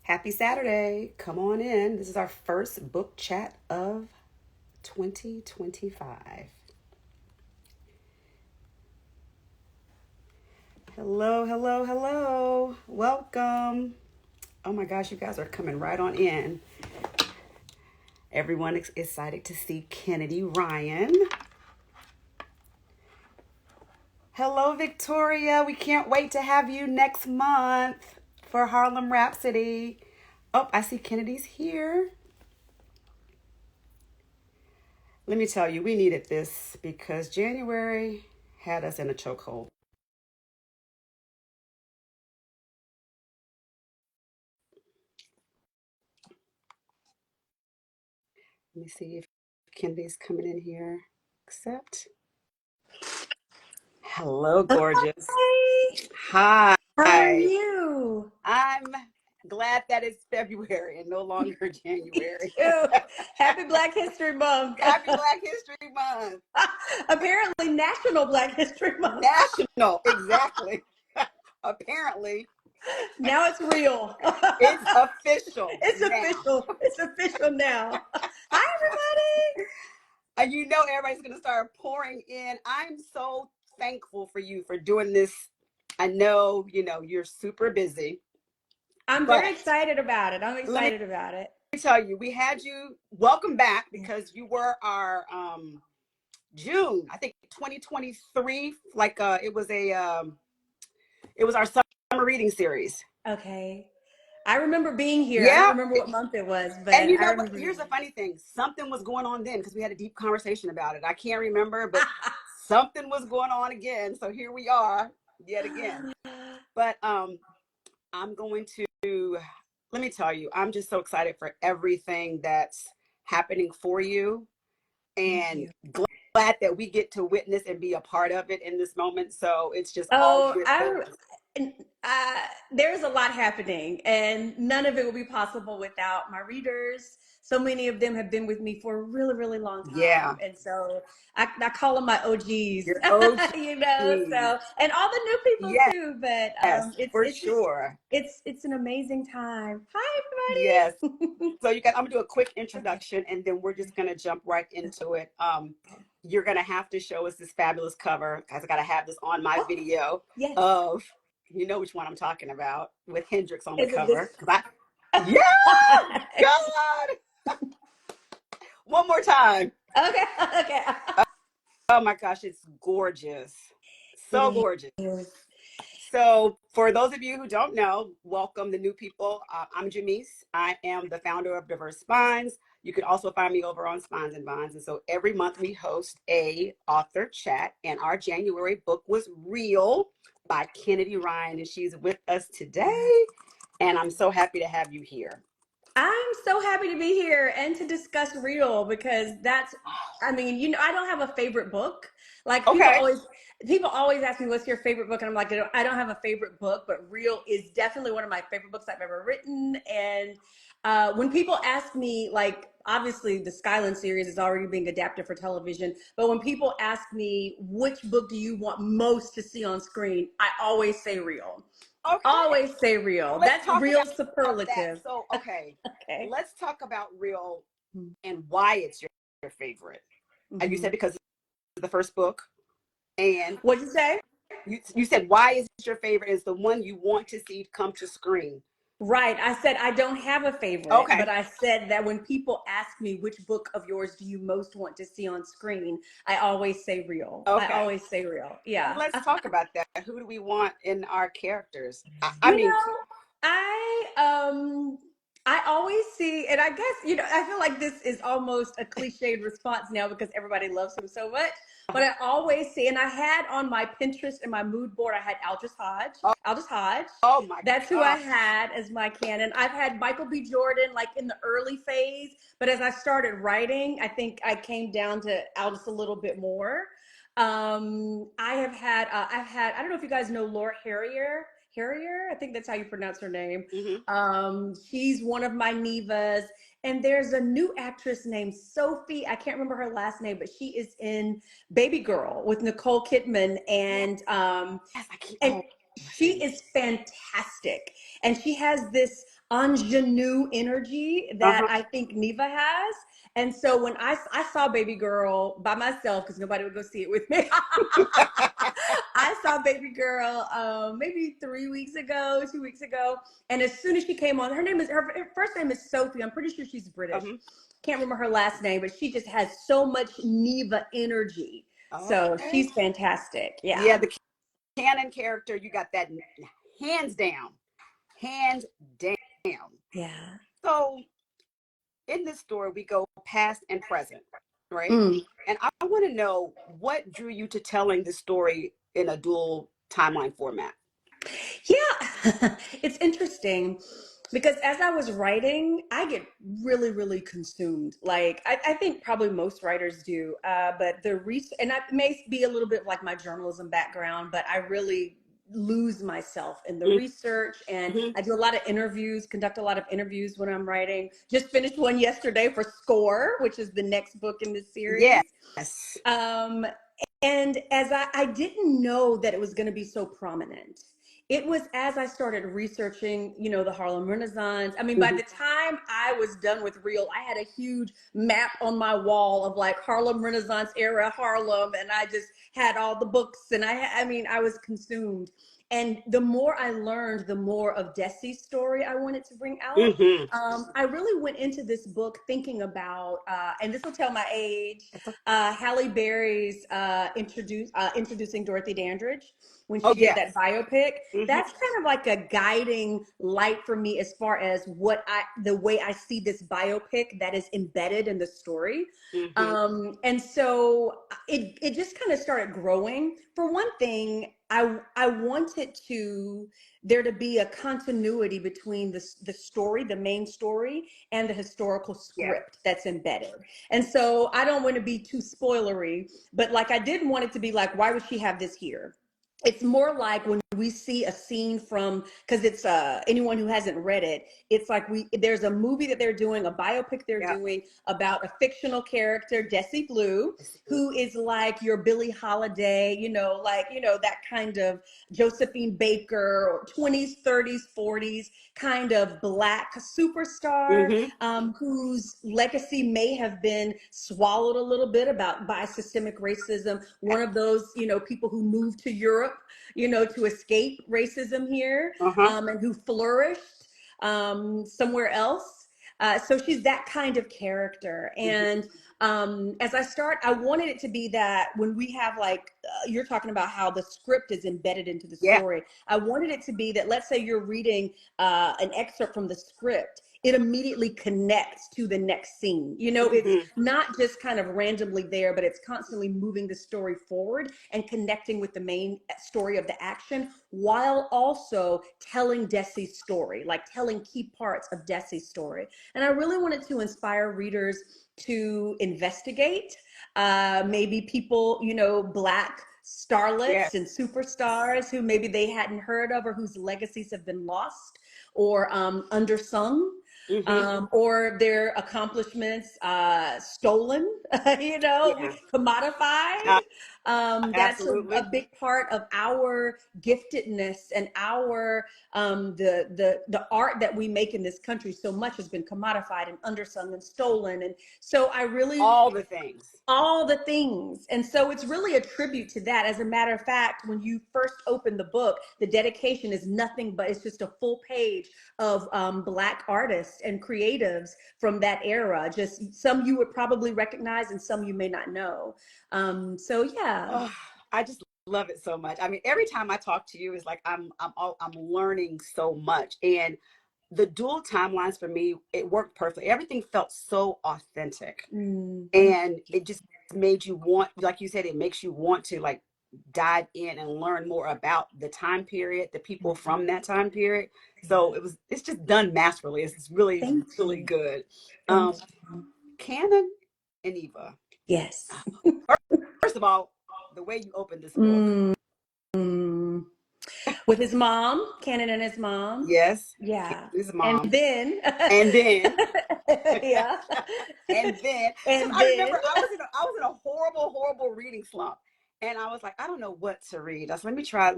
Happy Saturday. Come on in. This is our first book chat of 2025. Hello, hello, hello. Welcome. Oh my gosh, you guys are coming right on in. Everyone is excited to see Kennedy Ryan. Hello, Victoria. We can't wait to have you next month for Harlem Rhapsody. Oh, I see Kennedy's here. Let me tell you, we needed this because January had us in a chokehold. Let me see if Kennedy's coming in here. Accept. Hello, gorgeous. Hi, Hi. how are you? I'm glad that it's February and no longer Me January. too. Happy Black History Month. Happy Black History Month. Apparently National Black History Month. National, exactly. Apparently, Now it's real. it's official It's now. official. It's official now. Hi, everybody. And you know everybody's going to start pouring in. I'm so thankful for you for doing this. I know, you're super busy, I'm but very excited about it. I'm let me excited about it. tell you, we had you welcome back because you were our June, I think 2023, like it was our summer reading series. Okay. I remember being here. I don't Yeah. remember what month it was, but And you I know what? remember Here's being the funny thing. Something was going on then because we had a deep conversation about it. I can't remember, but something was going on again. So here we are yet again. here. But I'm going to let me tell you, I'm just so excited for everything that's happening for you Thank and you. glad that we get to witness and be a part of it in this moment. So it's just all Oh, good things. there's a lot happening, and none of it would be possible without my readers. So many of them have been with me for a really, really long Yeah, time, and so I call them my OGs, your OG. So and all the new people Yes, too. But for it's just sure. it's an amazing time. Hi, Yes. everybody. So you guys, I'm gonna do a quick Okay. introduction and then we're just gonna jump right into it. You're gonna have to show us this fabulous cover because I gotta have this on my Oh, video yes. of you know which one I'm talking about with Hendrix on the Is it this? cover. Yeah, God, one more time. Okay. Okay. Oh my gosh, it's gorgeous, so It gorgeous. is. So, for those of you who don't know, welcome the new people. I'm Jamise. I am the founder of Diverse Spines. You can also find me over on Spines and Vines. And so every month we host a author chat, and our January book was Real by Kennedy Ryan, and she's with us today. And I'm so happy to have you here. I'm so happy to be here and to discuss Real because I mean, I don't have a favorite book. Like Okay. people always ask me, what's your favorite book? And I'm like, I don't have a favorite book, but Real is definitely one of my favorite books I've ever written. And when people ask me, like, obviously the Skyland series is already being adapted for television, but when people ask me, which book do you want most to see on screen? I always say Real. Okay. Always say So Real. let's That's talk real about that. superlative. So, okay, Okay. let's talk about Real and why it's your favorite. You Mm-hmm. said because it's the first book. And What'd you say? you said why is it your favorite? Is the one you want to see come to screen? Right. I said I don't have a favorite, Okay. but I said that when people ask me which book of yours do you most want to see on screen, I always say Real. I Okay. always say Real. Well, Yeah. let's talk about that. Who do we want in our characters? I You mean, know, I I always see, and I guess, I feel like this is almost a cliched response now because everybody loves him so much. But I always see, and I had on my Pinterest and my mood board, I had Aldous Hodge. oh, Aldous Hodge. oh my That's who I God. had as my canon. I've had Michael B. Jordan like in the early phase, but as I started writing, I think I came down to Aldous a little bit more. I don't know if you guys know Laura Harrier, I think that's how you pronounce her name. Hmm. She's one of my Neevas. And there's a new actress named Sophie. I can't remember her last name, but she is in Baby Girl with Nicole Kidman. Yes, And I keep. and Oh. she is fantastic. And she has this ingenue energy that Uh-huh. I think Neevah has. And so when I saw Baby Girl by myself, because nobody would go see it with me, I saw Baby Girl maybe 3 weeks ago, 2 weeks ago. And as soon as she came on, her first name is Sophie. I'm pretty sure she's British. Uh-huh. Can't remember her last name, but she just has so much Neevah energy. So Okay. she's fantastic. Yeah, Yeah. the canon character, you got that hands down. Hands down. Yeah. So in this story, we go past and present, right? Mm. And I want to know what drew you to telling the story in a dual timeline format. Yeah, it's interesting because as I was writing, I get really, really consumed. Like I think probably most writers do. But the research, and I may be a little bit like my journalism background, but I really lose myself in the research, and Mm-hmm. I do a lot of interviews, conduct a lot of interviews when I'm writing. Just finished one yesterday for Score, which is the next book in this series. Yes. Um, and as I didn't know that it was going to be so prominent. It was as I started researching, the Harlem Renaissance. I mean, by Mm-hmm. the time I was done with Real, I had a huge map on my wall of like Harlem Renaissance era Harlem, and I just had all the books, and I mean, I was consumed. And the more I learned, the more of Desi's story I wanted to bring out. Mm-hmm. I really went into this book thinking about, and this will tell my age, Halle Berry's introducing Dorothy Dandridge when Oh she did that yes. biopic. Mm-hmm. That's kind of like a guiding light for me as far as the way I see this biopic that is embedded in the story. Mm-hmm. And so it just kind of started growing. For one thing, I wanted there to be a continuity between the story, the main story, and the historical Yeah. script that's embedded. And so I don't want to be too spoilery, but like I didn't want it to be like, why would she have this here? It's more like when we see a scene from, because it's anyone who hasn't read it, it's like there's a movie that they're doing, a biopic they're Yeah. doing about a fictional character, Desi Blue, who is like your Billie Holiday, that kind of Josephine Baker, or 20s, 30s, 40s kind of black superstar, Mm-hmm. whose legacy may have been swallowed a little bit by systemic racism. One of those, people who moved to Europe, to escape racism here, Uh-huh. and who flourished somewhere else. So she's that kind of character. Mm-hmm. And I wanted it to be that when we have like, you're talking about how the script is embedded into the Yeah. story. I wanted it to be that, let's say you're reading an excerpt from the script, it immediately connects to the next scene. It's Mm-hmm. not just kind of randomly there, but it's constantly moving the story forward and connecting with the main story of the action, while also telling Desi's story, like telling key parts of Desi's story. And I really wanted to inspire readers to investigate, maybe people, Black Yeah. starlets and superstars who maybe they hadn't heard of, or whose legacies have been lost or undersung, Mm-hmm. or their accomplishments stolen, Yeah. commodified. Uh, That's a absolutely. big part of our giftedness and our the art that we make in this country. So much has been commodified and undersung and stolen, and so I really All the things. all the things. And so it's really a tribute to that. As a matter of fact, when you first open the book, the dedication is nothing but it's just a full page of Black artists and creatives from that era. Just some you would probably recognize and some you may not know. So yeah. Oh, I just love it so much. I mean, every time I talk to you, it's like I'm learning so much. And the dual timelines for me, it worked perfectly. Everything felt so authentic, Mm, and it just made you want, like you said, it makes you want to like dive in and learn more about the time period, the people from that time period. So yeah. it's just done masterfully. It's really, Thank really you. good. Thank Um, you. Canon and Eva. Yes. First of all, the way you opened this book. Mm, with his mom, Cannon and his mom. Yes, Yeah. his And mom. then, And then yeah. and then because And I then, remember I was in a horrible, horrible reading slump. And I was like, I don't know what to read. I said, let me try,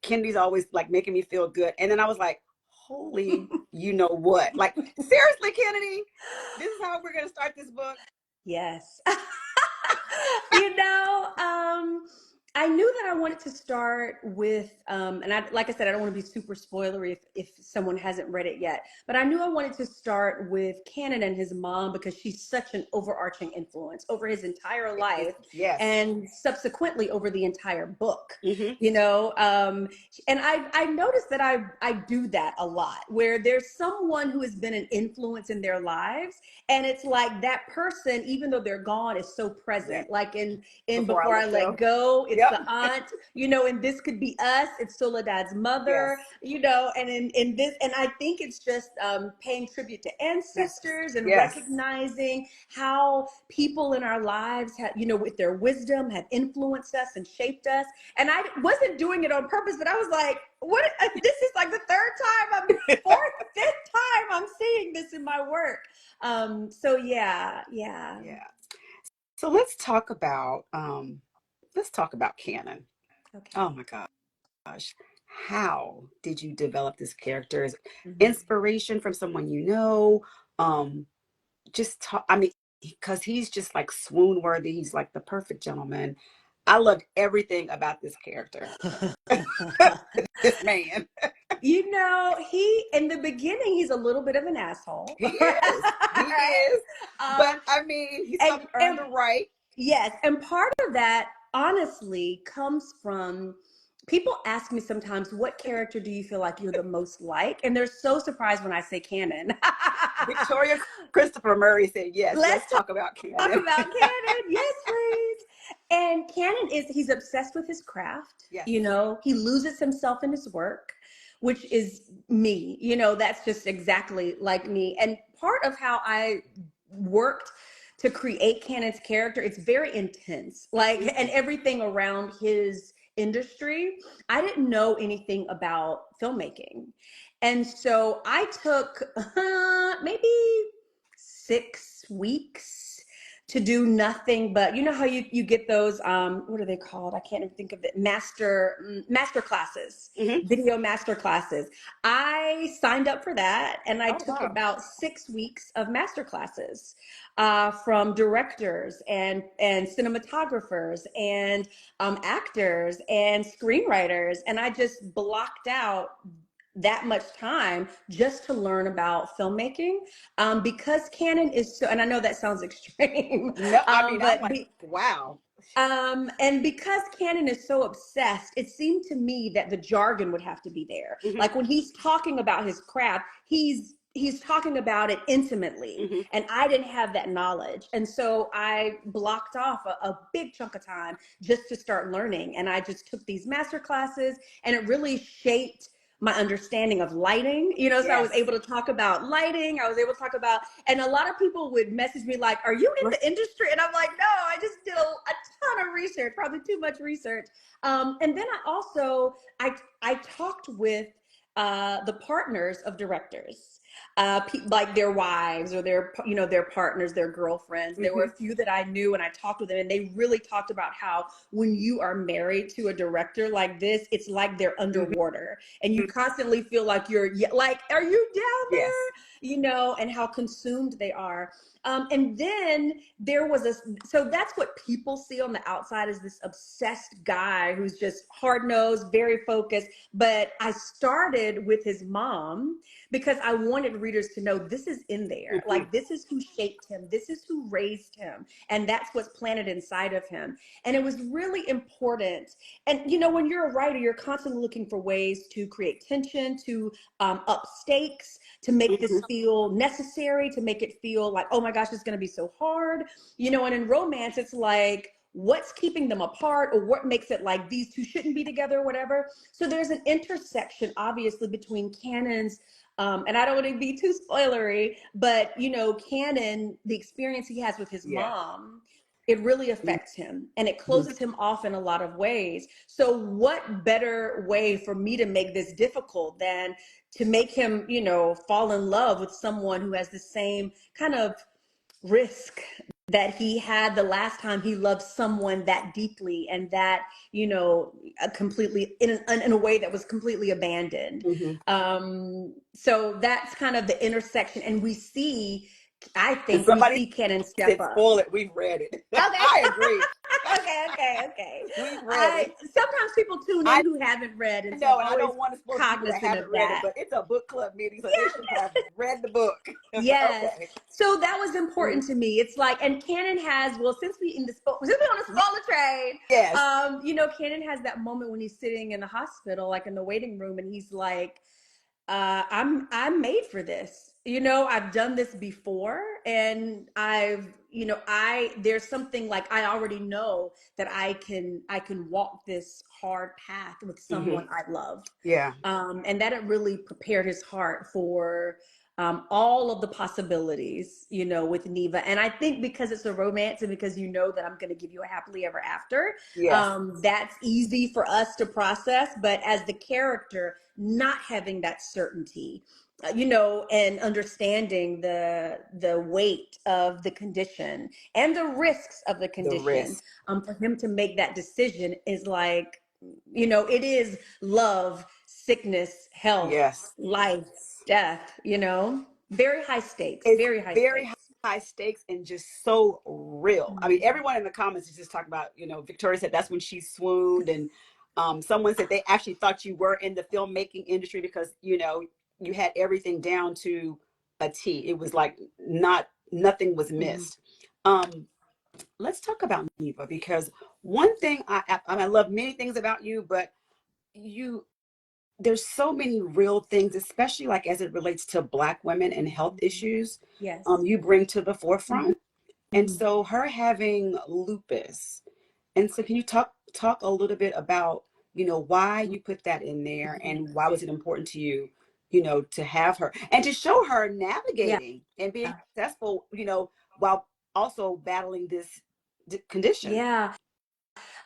Kennedy's always like making me feel good. And then I was like, holy, you know what? Like, seriously, Kennedy, this is how we're going to start this book? Yes. You know, I knew that I wanted to start with, and I, like I said, I don't want to be super spoilery if someone hasn't read it yet, but I knew I wanted to start with Cannon and his mom because she's such an overarching influence over his entire life Yes. and subsequently over the entire book, Mm-hmm. you know? And I noticed that I do that a lot, where there's someone who has been an influence in their lives, and it's like that person, even though they're gone, is so Yes. present. Like in Before I Before I Let Let Go. Go, it's Yep. the aunt, you know, and This Could Be Us, it's Soledad's Yes. mother, you know, and in this, and I think it's just paying tribute to Yes. ancestors and Yes. recognizing how people in our lives have, you know, with their wisdom have influenced us and shaped us. And I wasn't doing it on purpose, but I was like, what? This is like the fourth, fifth time I'm seeing this in my work. So yeah, yeah. Yeah. So let's talk about Canon. Okay. Oh my gosh. How did you develop this character? Is it Mhm. inspiration from someone you know? Um, just talk, I mean, because he's just like swoon worthy. He's like the perfect gentleman. I loved everything about this character. This man. You know, he in the beginning he's a little bit of an asshole, He is. He right? is. But Um, I mean, he and some earned and the right. yes, and part of that honestly comes from people ask me sometimes, what character do you feel like you're the most like? And they're so surprised when I say Canon. Victoria Christopher Murray said, yes, Let's let's talk about talk Canon. about Cannon. Yes, please. And Cannon he's obsessed with his craft. Yes. You know, he loses himself in his work, which is me. You know, that's just exactly like me. And part of how I worked to create Cannon's character, it's very intense. Like, and everything around his industry, I didn't know anything about filmmaking. And so I took maybe 6 weeks to do nothing but, you know how you get those what are they called, I can't even think of it, master classes, Mm-hmm. video master classes. I signed up for that and I Oh, took wow. about 6 weeks of master classes from directors and cinematographers and actors and screenwriters, and I just blocked out that much time just to learn about filmmaking, because Canon is so, and I know that sounds extreme, No, I mean, I'm but like, wow. and because Canon is so obsessed, it seemed to me that the jargon would have to be there. Mm-hmm. Like when he's talking about his craft, he's talking about it intimately, Mm-hmm. and I didn't have that knowledge, and so I blocked off a big chunk of time just to start learning, and I just took these master classes, and it really shaped my understanding of lighting, you know, so I was Yes. able to talk about lighting. I was able to talk about, and a lot of people would message me like, are you in the industry? And I'm like, no, I just did a ton of research, probably too much research. And then I talked with the partners of directors, like their wives or their, you know, their partners, their girlfriends. There were Mm-hmm. a few that I knew, and I talked with them, and they really talked about how when you are married to a director like this, it's like they're Mm-hmm. underwater, and you constantly feel like you're like, are you down Yes. there? You know, and how consumed they are. And then there was so that's what people see on the outside, is this obsessed guy who's just hard nosed, very focused. But I started with his mom because I wanted readers to know this is in there. Mm-hmm. Like, this is who shaped him, this is who raised him, and that's what's planted inside of him. And it was really important. And, you know, when you're a writer, you're constantly looking for ways to create tension, to up stakes, to make Mm-hmm. this feel necessary, to make it feel like, oh my gosh, it's going to be so hard. You know, and in romance, it's like, what's keeping them apart, or what makes it like these two shouldn't be together or whatever. So there's an intersection, obviously, between Cannon's, and I don't want to be too spoilery, but, you know, Cannon, the experience he has with his Yeah. mom, it really affects him and it closes him off in a lot of ways. So what better way for me to make this difficult than to make him, you know, fall in love with someone who has the same kind of risk that he had the last time he loved someone that deeply, and that, completely in a way that was completely abandoned. Mm-hmm. So that's kind of the intersection, and I And think we somebody see Kenan step said, up. spoil it. We've read it. I Okay. agree. Okay. We've read it. Sometimes people tune in I who haven't read, and so I'm know, and I always don't want to spoil to people that cognizant of haven't read it, that. but it's a book club meeting, so they Yeah. should have read the book. Yes. Okay. So that was Mhm. important to me. It's like, and Canon has, well, since we on the spoiler train, Yes. Canon has that moment when he's sitting in the hospital, like in the waiting room, and he's like, I'm made for this. I've done this before, and there's something like I already know that I can walk this hard path with Hmm. someone I love. Yeah. And that it really prepared his heart for all of the possibilities, with Neevah. And I think because it's a romance, and because that I'm going to give you a happily ever after, Yes. that's easy for us to process. But as the character, not having that certainty, and understanding the weight of the condition and the risks of the The condition, risk. for him to make that decision is like, it is love, sickness, health, Yes. life, death, very high stakes, It's very high very stakes. high stakes and just so real. I mean, Mhm. everyone in the comments is just talking about, Victoria said that's when she swooned, and someone said they actually thought you were in the filmmaking industry because, you had everything down to a T. It was like nothing was Mhm. missed. Um, let's talk about Neva, because one thing I love many things about you, but you there's so many real things, especially like as it relates to Black women and health Mhm. issues, Yes. you bring to the Mhm. forefront. And Mhm. so her having lupus, and so can you talk a little bit about, why you put that in there, Mhm. and why was it important to you, to have her and to show her Yeah. navigating and being successful, while also battling this condition. Yeah.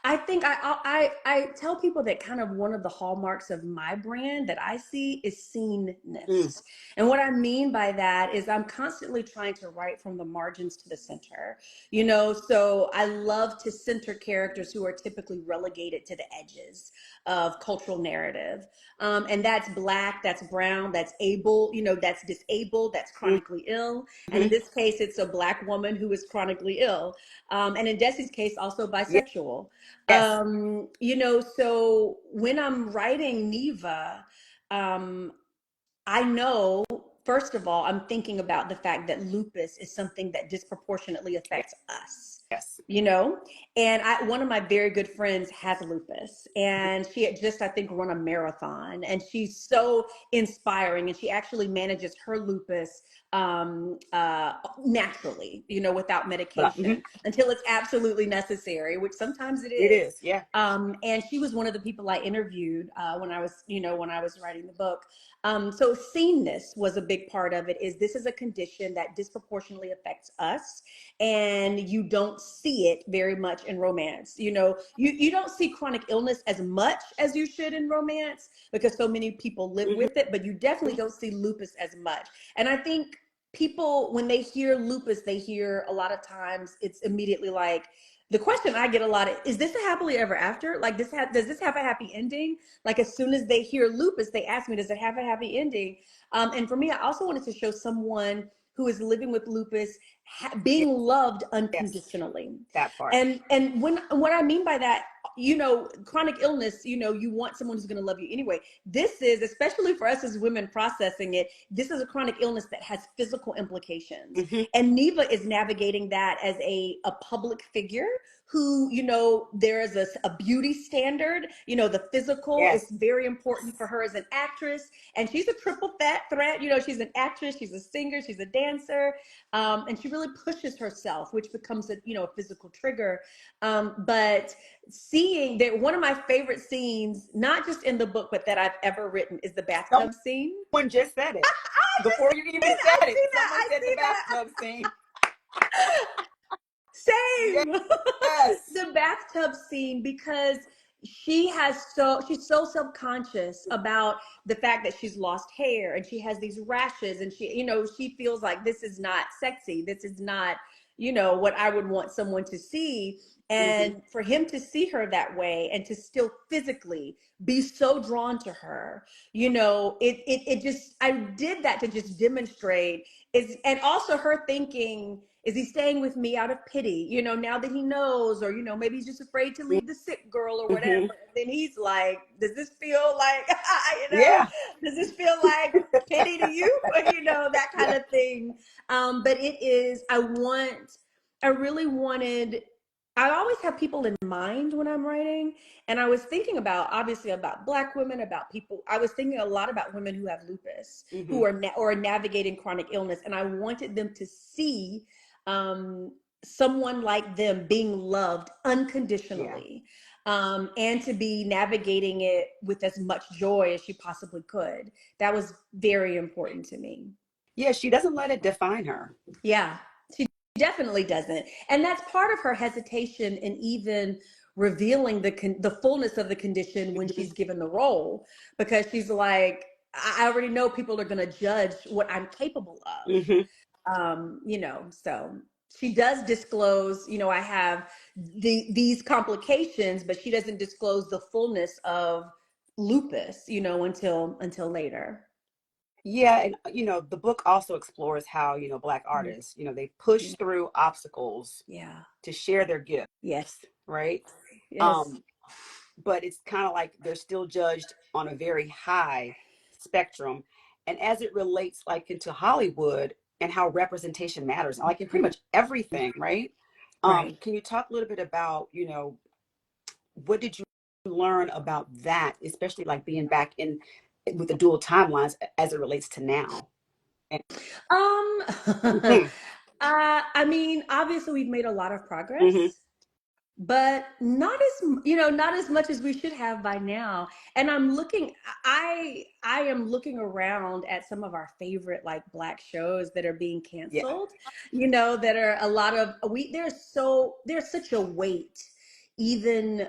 I think I tell people that kind of one of the hallmarks of my brand that I see is Mm, seenness. And what I mean by that is I'm constantly trying to write from the margins to the center. So I love to center characters who are typically relegated to the edges of cultural narrative. And that's Black, that's brown, that's able, that's disabled, that's mm, chronically ill. And in mhm. this case, it's a Black woman who is chronically ill. And in Desi's case, also bisexual. Yes. So when I'm writing Neva, um, I know, first of all, I'm thinking about the fact that lupus is something that disproportionately Yes. affects us, Yes. you know? And one of my very good friends has lupus, and she had just, I think, run a marathon, and she's so inspiring. And she actually manages her lupus naturally, without But medication until it's absolutely necessary, which sometimes it it is. is. Yeah. And she was one of the people I interviewed when I was writing the book. So seenness was a big part of it. Is this is a condition that disproportionately affects us, and you don't see it very much in romance. You don't see chronic illness as much as you should in romance because so many people live Hmm. with it, but you definitely don't see lupus as much. And I think people, when they hear lupus, they hear a lot of times it's immediately like, the question I get a lot is this a happily ever after? Like, does this have a happy ending? Like, as soon as they hear lupus, they ask me, does it have a happy ending? And for me, I also wanted to show someone who is living with lupus Yeah. being loved Yes. unconditionally. That part. And what I mean by that, chronic illness, you want someone who's going to love you anyway. This is, especially for us as women processing it, this is a chronic illness that has physical implications. Hmm. And Neva is navigating that as a public figure who, there is a beauty standard. The physical is Yes. very important for her as an actress. And she's a triple fat threat. She's an actress, she's a singer, she's a dancer. And she really pushes herself, which becomes a physical trigger. But seeing that, one of my favorite scenes, not just in the book, but that I've ever written, is the bathtub scene. Someone just said it before you even I said it. see that. Someone I said the see that. bathtub scene. Yes. Same. Yes. The bathtub scene, because she's so self-conscious about the fact that she's lost hair and she has these rashes, and she feels like this is not sexy, this is not what I would want someone to see. Hmm. And for him to see her that way and to still physically be so drawn to her, it just, I did that to just demonstrate and also her thinking, is he staying with me out of pity, now that he knows, or, maybe he's just afraid to leave the sick girl or whatever. Hmm. And then he's like, does this feel like, Yeah. does this feel like pity to you? That kind Yeah. of thing. But it is, I really wanted, I always have people in mind when I'm writing. And I was thinking about, obviously, about Black women, about people. I was thinking a lot about women who have lupus, Hmm. who are or are navigating chronic illness. And I wanted them to see someone like them being loved Yeah. unconditionally, and to be navigating it with as much joy as she possibly could. That was very important to me. Yeah. She doesn't let it define her. Yeah, she definitely doesn't. And that's part of her hesitation in even revealing the fullness of the condition when Hmm. she's given the role, because she's like, I already know people are going to judge what I'm capable of. Hmm. So she does disclose, I have these complications, but she doesn't disclose the fullness of lupus, until later. Yeah, and the book also explores how, Black Mhm. artists, they push through obstacles Yeah. to share their gifts, Yes. right? Yes. Um, but it's kind of like they're still judged on a very high spectrum. And as it relates like into Hollywood and how representation matters, like in pretty much everything, right? Right. Can you talk a little bit about, what did you learn about that, especially like being back in with the dual timelines as it relates to now? And, Um, hmm. I mean, obviously we've made a lot of Hmm. progress, but not as much as we should have by now. And I am looking around at some of our favorite like Black shows that are being Yeah. canceled, that are a lot of there's such a weight, even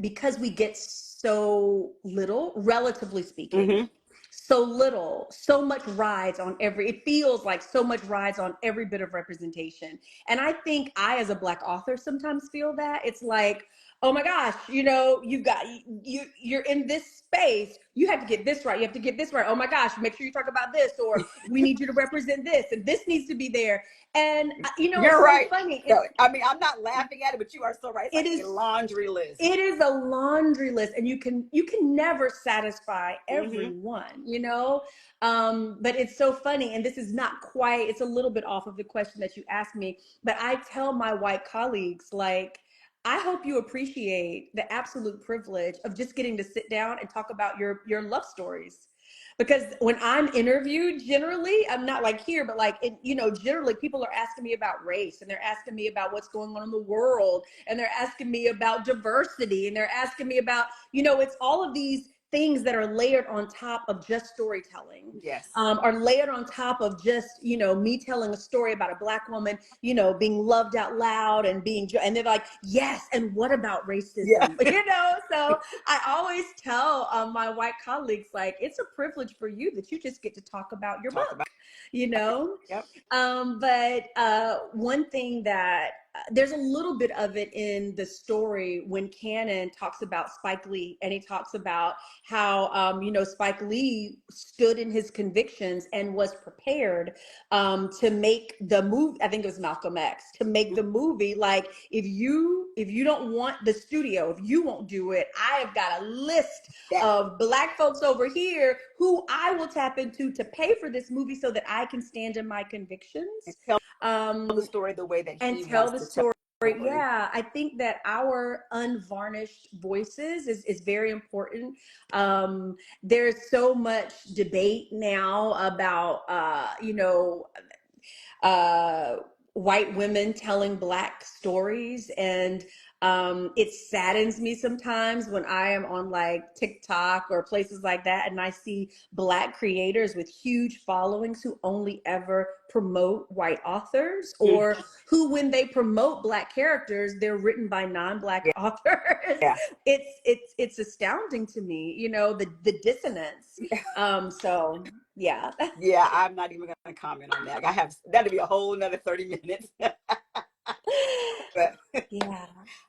because we get so little, relatively speaking, Hmm. so little, so much rides on it feels like so much rides on every bit of representation. And I think I, as a Black author, sometimes feel that it's like, oh my gosh, you've got, you're in this space, you have to get this right, you have to get this right, oh my gosh, make sure you talk about this, or we need you to represent this, and this needs to be there. And it's You're so right. funny. No, I mean, I'm not laughing at it, but you are so right. It's It like a is laundry list. it is a laundry list, and you can never satisfy Hmm. everyone, but it's so funny, and this is not quite, it's a little bit off of the question that you asked me, but I tell my white colleagues, like, I hope you appreciate the absolute privilege of just getting to sit down and talk about your love stories. Because when I'm interviewed, generally, I'm not like here, but like, generally people are asking me about race, and they're asking me about what's going on in the world, and they're asking me about diversity, and they're asking me about, it's all of these things that are layered on top of just storytelling, Yes. are layered on top of just, me telling a story about a Black woman, being loved out loud and and they're like, yes, and what about Yeah. racism? So I always tell my white colleagues, like, it's a privilege for you that you just get to talk about your Talk about book, you know? Yep. But one thing that there's a little bit of it in the story when Cannon talks about Spike Lee, and he talks about how, Spike Lee stood in his convictions and was prepared to make the movie. I think it was Malcolm X, to make the movie. Like, if you don't want the studio, if you won't do it, I have got a list That of Black folks over here who I will tap into to pay for this movie so that I can stand in my and convictions, tell the um, story the way that and he tell wants the to tell story. the story. Yeah, I think that our unvarnished voices is very important. There's so much debate now about, uh, white women telling Black stories. And it saddens me sometimes when I am on like TikTok or places like that, and I see Black creators with huge followings who only ever promote white authors, Mhm. or who, when they promote Black characters, they're written by non-Black Yeah. authors. Yeah. It's astounding to me, the dissonance. So yeah. Yeah. I'm not even going to comment on that. I have that'll be a whole another 30 minutes. but Yeah.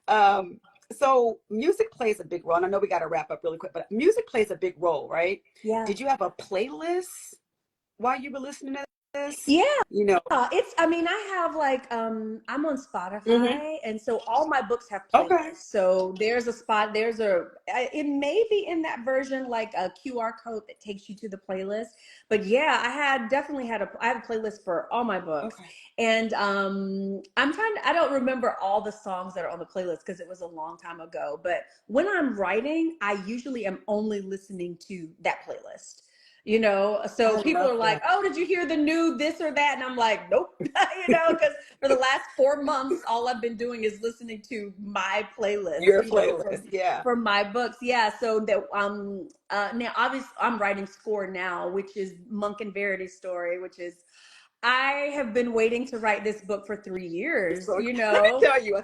um, so music plays a big role. And I know we got to wrap up really quick, but music plays a big role, right? Yeah. Did you have a playlist while you were listening to this? Yeah. You know, I mean, I have like, I'm on hmm Spotify, and so all my books have okay, playlists. So it may be in that version, like a QR code that takes you to the playlist. But yeah, I had a playlist for all my books. okay. And I don't remember all the songs that are on the playlist because it was a long time ago. But when I'm writing, I usually am only listening to that playlist. So I people love are like, that. oh, did you hear the new this or that? And I'm like, nope. Because for the last 4 months, all I've been doing is listening to my playlist, Your for, playlist, yeah. for my books. Yeah. So that now obviously I'm writing Score now, which is Monk and Verity's story, which is I have been waiting to write this book for 3 years, So let me tell you,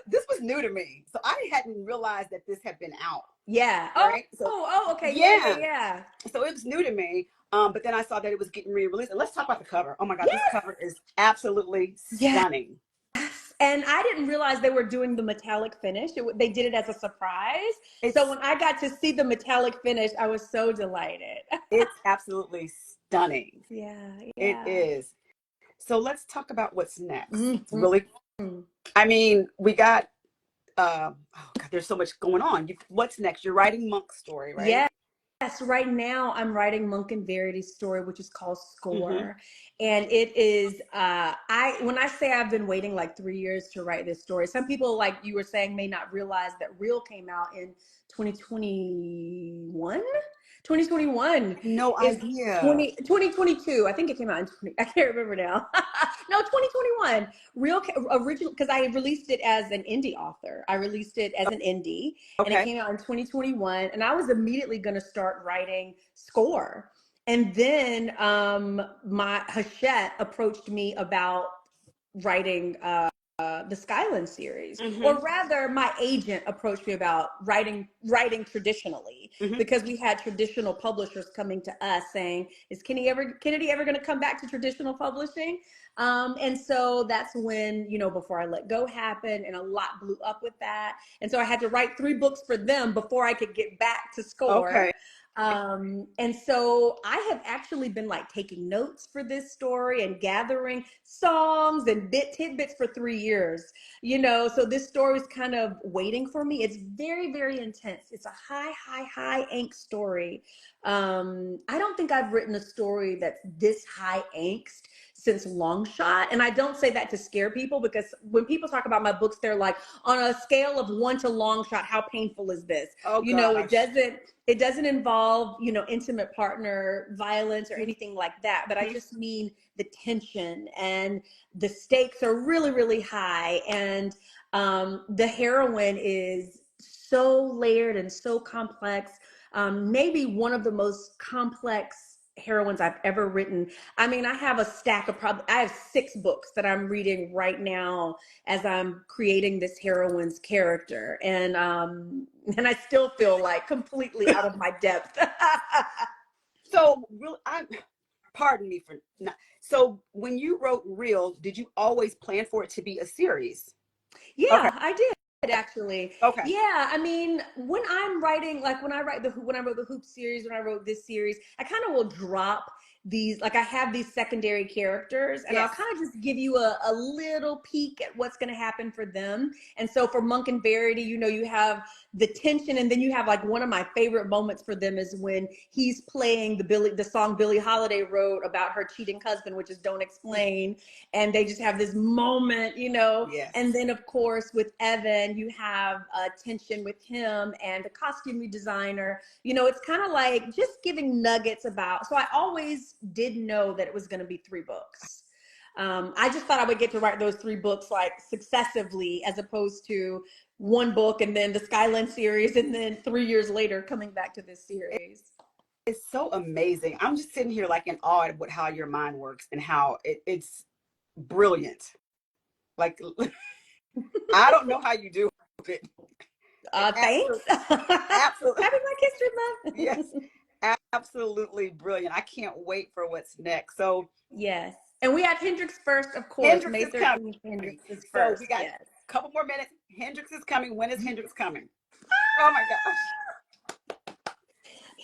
this was new to me, so I hadn't realized that this had been out, Yeah. right? So Okay. Yeah, yeah, yeah, yeah. so it was new to me. But then I saw that it was getting re-released. And let's talk about the cover. Oh my God, this Yes. cover is absolutely Yes. stunning. And I didn't realize they were doing the metallic finish. They did it as a surprise. So It's when I got to see the metallic finish, I was so delighted. it's absolutely stunning. Yeah, It yeah. is. So let's talk about what's next. It's Mhm. really, I mean, we got oh God, there's so much going on. What's next? You're writing Monk's story, right? Yes, right now I'm writing Monk and Verity's story, which is called Mm-hmm. Score. And it is I when I say I've been waiting like 3 years to write this story, some people, like you were saying, may not realize that Real came out in 2021. 2021 No is idea. 2022. I think it came out in 20, I can't remember now. No, 2021. Real original, because I released it as an indie author. I released it as an indie, and it Okay. came out in 2021. And I was immediately going to start writing Score. And then my Hachette approached me about writing the Skyland series, Mm-hmm. or rather, my agent approached me about writing traditionally, Mm-hmm. because we had traditional publishers coming to us saying, "Is Kennedy ever going to come back to traditional publishing?" And so that's when, before I Let Go happened, and a lot blew up with that. And so I had to write 3 books for them before I could get back to Okay. Score. And so I have actually been like taking notes for this story and gathering songs and tidbits for 3 years, so this story is kind of waiting for me. It's very, very intense. It's a high angst story. I don't think I've written a story that's this high angst since Long Shot. And I don't say that to scare people, because when people talk about my books, they're like, on a scale of 1 to Long Shot, how painful is this? Oh It gosh. doesn't involve, intimate partner violence or anything like that. But I Mhm. just mean the tension, and the stakes are really, really high. And the heroine is so layered and so complex. Maybe one of the most complex heroines I've ever written. I mean, I have a stack of I have 6 books that I'm reading right now as I'm creating this heroine's character. And I still feel like completely out of my depth. So really, pardon me for not. So when you wrote Real, did you always plan for it to be a series? Okay. Yeah, I did actually. Okay. Yeah, I mean, when I'm writing, like when I wrote the Hoop series, when I wrote this series, I kind of will drop these, like I have these secondary characters, and I'll Yes. kind of just give you a little peek at what's going to happen for them. And so for Monk and Verity, you have the tension, and then you have like one of my favorite moments for them is when he's playing the song Billie Holiday wrote about her cheating husband, which is Don't Explain, and they just have this moment. And Yes. then, of course, with Evan, you have tension with him and the costume designer. It's kind of like just giving nuggets about. So I always did know that it was going to be 3 books. I just thought I would get to write those 3 books like successively, as opposed to one book and then the Skyland series, and then 3 years later coming back to this series. It's so amazing. I'm just sitting here like in awe at how your mind works and how it's brilliant. Like I don't know how you do it. Thanks. Absolutely, Happy absolutely, Black History yes, Month. absolutely brilliant. I can't wait for what's next. So Yes. And we have Hendrix first, of course. Hendrix May is coming. 13th, Hendrix is So first. we got Yes. Couple more minutes. Hendrix is coming. When is Hendrix coming? Oh my gosh.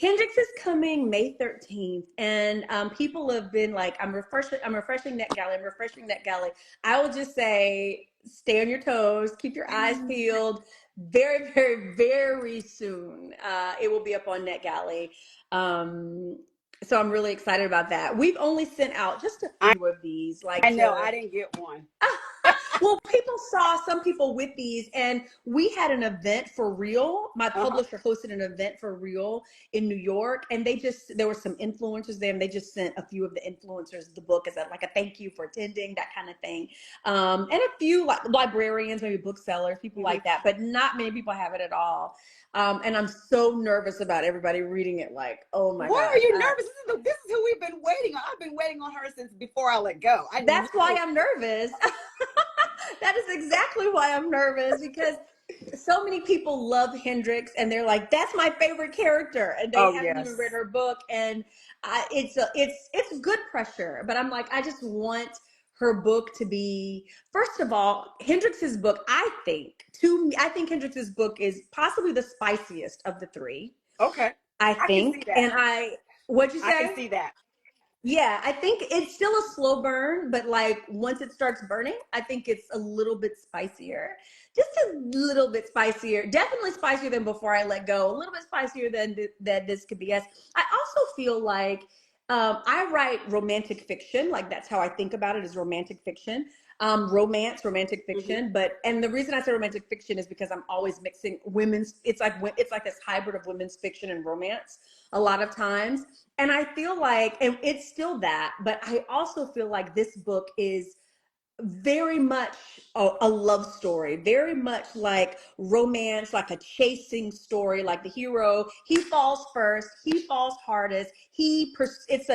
Hendrix is coming May 13th, and people have been like, I'm refreshing NetGalley, I'm refreshing NetGalley. I will just say, stay on your toes, keep your eyes peeled. Very, very, very soon, it will be up on NetGalley. So I'm really excited about that. We've only sent out just a few of these, I like know. to I didn't get one. well, people saw some people with these, and we had an event for real. My Uh-huh. publisher hosted an event for real in New York, and there were some influencers there, and they just sent a few of the influencers the book as like a thank you for attending, that kind of thing. And a few like librarians, maybe booksellers, people Mm-hmm. like that, but not many people have it at all. And I'm so nervous about everybody reading it. Like, oh my Why are gosh. you nervous? This is who we've been waiting on. I've been waiting on her since before I let go. I That's why knew. I'm nervous. That is exactly why I'm nervous, because so many people love Hendrix and they're like, that's my favorite character, and they Oh haven't even read yes. her book. And it's good pressure, but I'm like, I just want her book to be, first of all, Hendrix's book, I think Hendrix's book is possibly the spiciest of the three. Okay. I I can see think. that. And what'd you I can say? see that. Yeah, I think it's still a slow burn, but like once it starts burning, I think it's a little bit spicier. Just a little bit spicier. Definitely spicier than Before I Let Go. A little bit spicier than This Could Be Us. I also feel like I write romantic fiction. Like that's how I think about it, is romantic fiction. Romantic Mm-hmm. fiction. And the reason I say romantic fiction is because I'm always mixing women's. It's like this hybrid of women's fiction and romance a lot of times. And I feel like, and it's still that, but I also feel like this book is very much a love story, very much like romance, like a chasing story. Like the hero, he falls first, he falls hardest. It's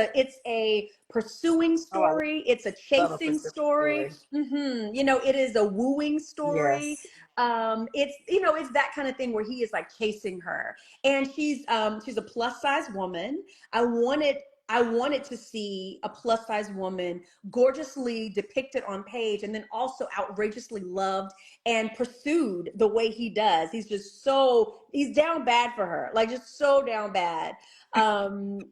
a pursuing Oh, I story. It's a love a chasing pursuit story. story. It is a wooing story. Yes. It's that kind of thing where he is like chasing her, and she's a plus size woman. I wanted I wanted to see a plus size woman gorgeously depicted on page, and then also outrageously loved and pursued the way he does. He's down bad for her, like just so down bad. And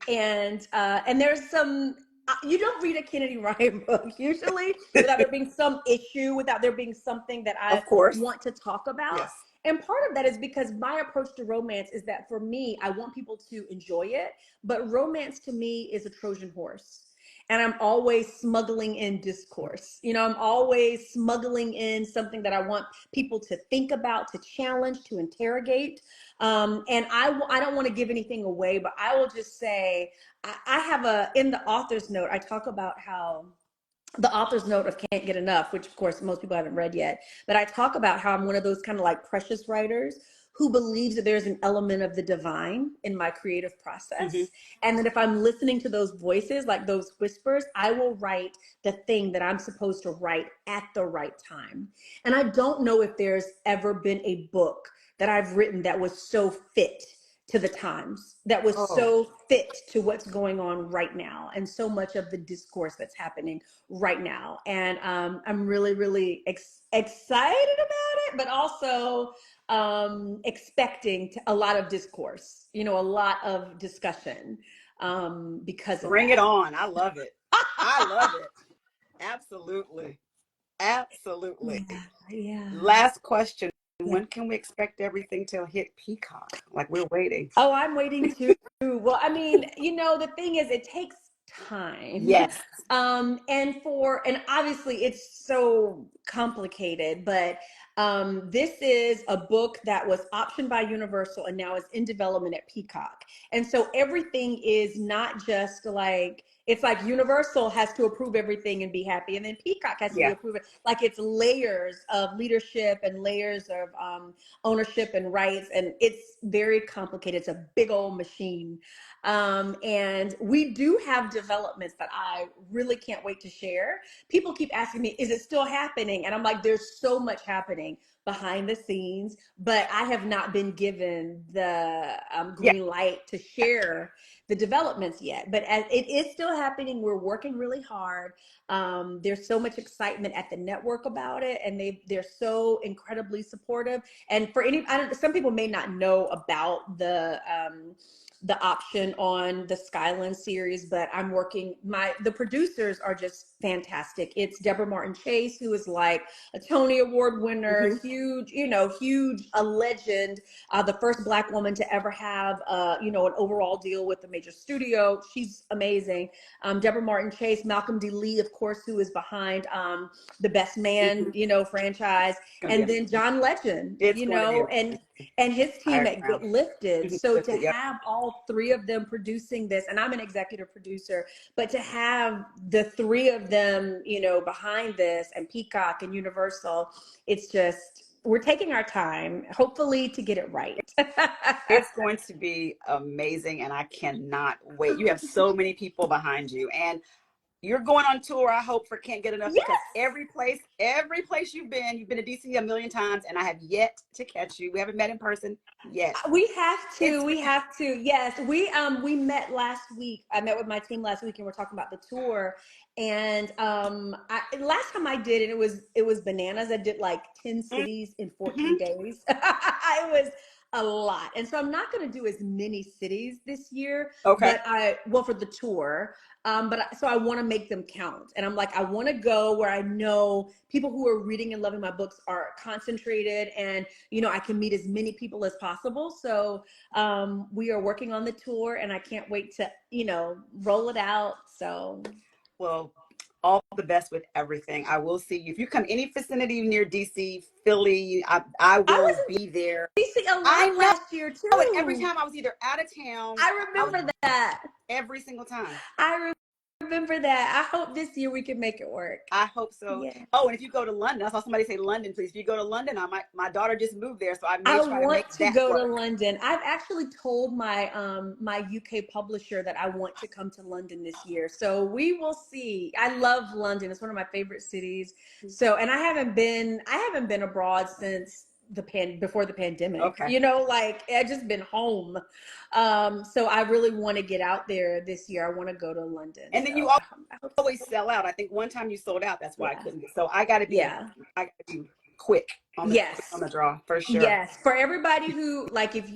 there's some, you don't read a Kennedy Ryan book usually without there being some issue, without there being something that I Of course. want to talk about. Yes. And part of that is because my approach to romance is that for me, I want people to enjoy it, but romance to me is a Trojan horse. And I'm always smuggling in discourse. I'm always smuggling in something that I want people to think about, to challenge, to interrogate. And I don't want to give anything away, but I will just say, I have in the author's note, I talk about how the author's note of Can't Get Enough, which of course most people haven't read yet, but I talk about how I'm one of those kind of like precious writers who believes that there's an element of the divine in my creative Mm-hmm. process. And that if I'm listening to those voices, like those whispers, I will write the thing that I'm supposed to write at the right time. And I don't know if there's ever been a book that I've written that was so fit to the times, that was Oh, so fit to what's going on right now, and so much of the discourse that's happening right now. And I'm really, really excited about it, but also expecting a lot of discourse, a lot of discussion because of bring it that. on. I love it. I love it. Absolutely. Absolutely. Yeah, yeah, Last question. yeah. When can we expect everything to hit Peacock? Like we're waiting. Oh, I'm waiting too. Well, I mean, the thing is, it takes time. Yes. And obviously it's so complicated, but this is a book that was optioned by Universal and now is in development at Peacock. And so everything is not just like, it's like Universal has to approve everything and be happy, and then Peacock has to be Yeah. approved. Like it's layers of leadership and layers of ownership and rights, and it's very complicated. It's a big old machine. And we do have developments that I really can't wait to share. People keep asking me, is it still happening? And I'm like, there's so much happening behind the scenes, but I have not been given the Yeah. green light to share the developments yet. But as it is still happening, we're working really hard. There's so much excitement at the network about it, and they're so incredibly supportive. And for some people may not know about the option on the Skyline series, but I'm working. The producers are just fantastic. It's Deborah Martin Chase, who is like a Tony Award winner, Mm-hmm. huge, a legend, the first Black woman to ever have, an overall deal with a major studio. She's amazing. Deborah Martin Chase, Malcolm D. Lee, of course, who is behind the Best Man, Mm-hmm. franchise, Gonna be and then John Legend, it's going to be and his team higher at Get ground. Lifted. Mm-hmm. So to Lifted, yep. have all three of them producing this, and I'm an executive producer, but to have the three of them, behind this, and Peacock and Universal, it's just, we're taking our time, hopefully, to get it right. It's going to be amazing, and I cannot wait. You have so many people behind you, and you're going on tour. I hope for Can't Get Enough, Yes. because every place you've been to DC a million times, and I have yet to catch you. We haven't met in person yet. We have to. It's We have to. Yes, we met last week. I met with my team last week, and we're talking about the tour. And last time I did it, it was bananas. I did like 10 cities in mm-hmm. 14 days. It was a lot, and so I'm not going to do as many cities this year. Okay. But for the tour. So I want to make them count. And I'm like, I want to go where I know people who are reading and loving my books are concentrated, and, I can meet as many people as possible. So we are working on the tour, and I can't wait to, roll it out. So. Well, all the best with everything. I will see you. If you come any vicinity near DC, Philly, I I was will in be there. DC a I lot know last year it. Every too. time I was either out of town, I I was remember that. every single time. I remember that. I hope this year we can make it work. I hope so. Yeah. Oh, and if you go to London, I saw somebody say London, please. If you go to London, my daughter just moved there, so I may I try to want make to that go to work. London. I've actually told my UK publisher that I want to come to London this year. So we will see. I love London. It's one of my favorite cities. So, and I haven't been abroad since before the pandemic. Okay. Like I've just been home. So I really want to get out there this year. I want to go to London. And then you So I hope always so. sell out. I think one time you sold out. That's why I Yeah. couldn't get. So I got to be Yeah. quick on Yes. the draw for sure. Yes, for everybody who like, if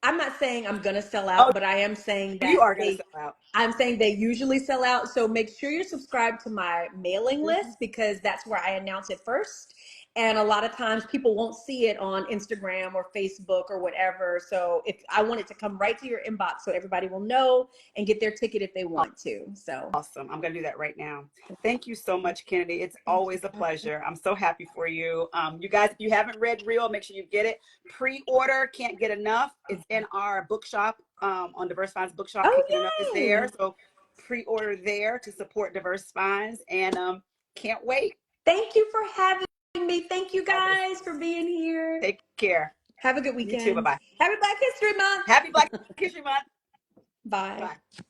I'm not saying I'm gonna sell Oh, out, but I am saying you that are going to sell out. I'm saying they usually sell out. So make sure you're subscribed to my mailing Mm-hmm. list, because that's where I announce it first. And a lot of times people won't see it on Instagram or Facebook or whatever. So if I want it to come right to your inbox, so everybody will know and get their ticket if they want to. So Awesome. I'm going to do that right now. Thank you so much, Kennedy. It's thank you. always a pleasure. I'm so happy for you. You guys, if you haven't read Real, make sure you get it. Pre-order, Can't Get Enough. It's in our bookshop, on Diverse Spines Bookshop. Oh, Can't Get Enough is yay. there. So pre-order there to support Diverse Spines. And can't wait. Thank you for having me. Thank you Always. guys for being here. Take care. Have a good You too. weekend. Bye-bye. Happy Black History Month. Happy Black History Month. Bye. Bye.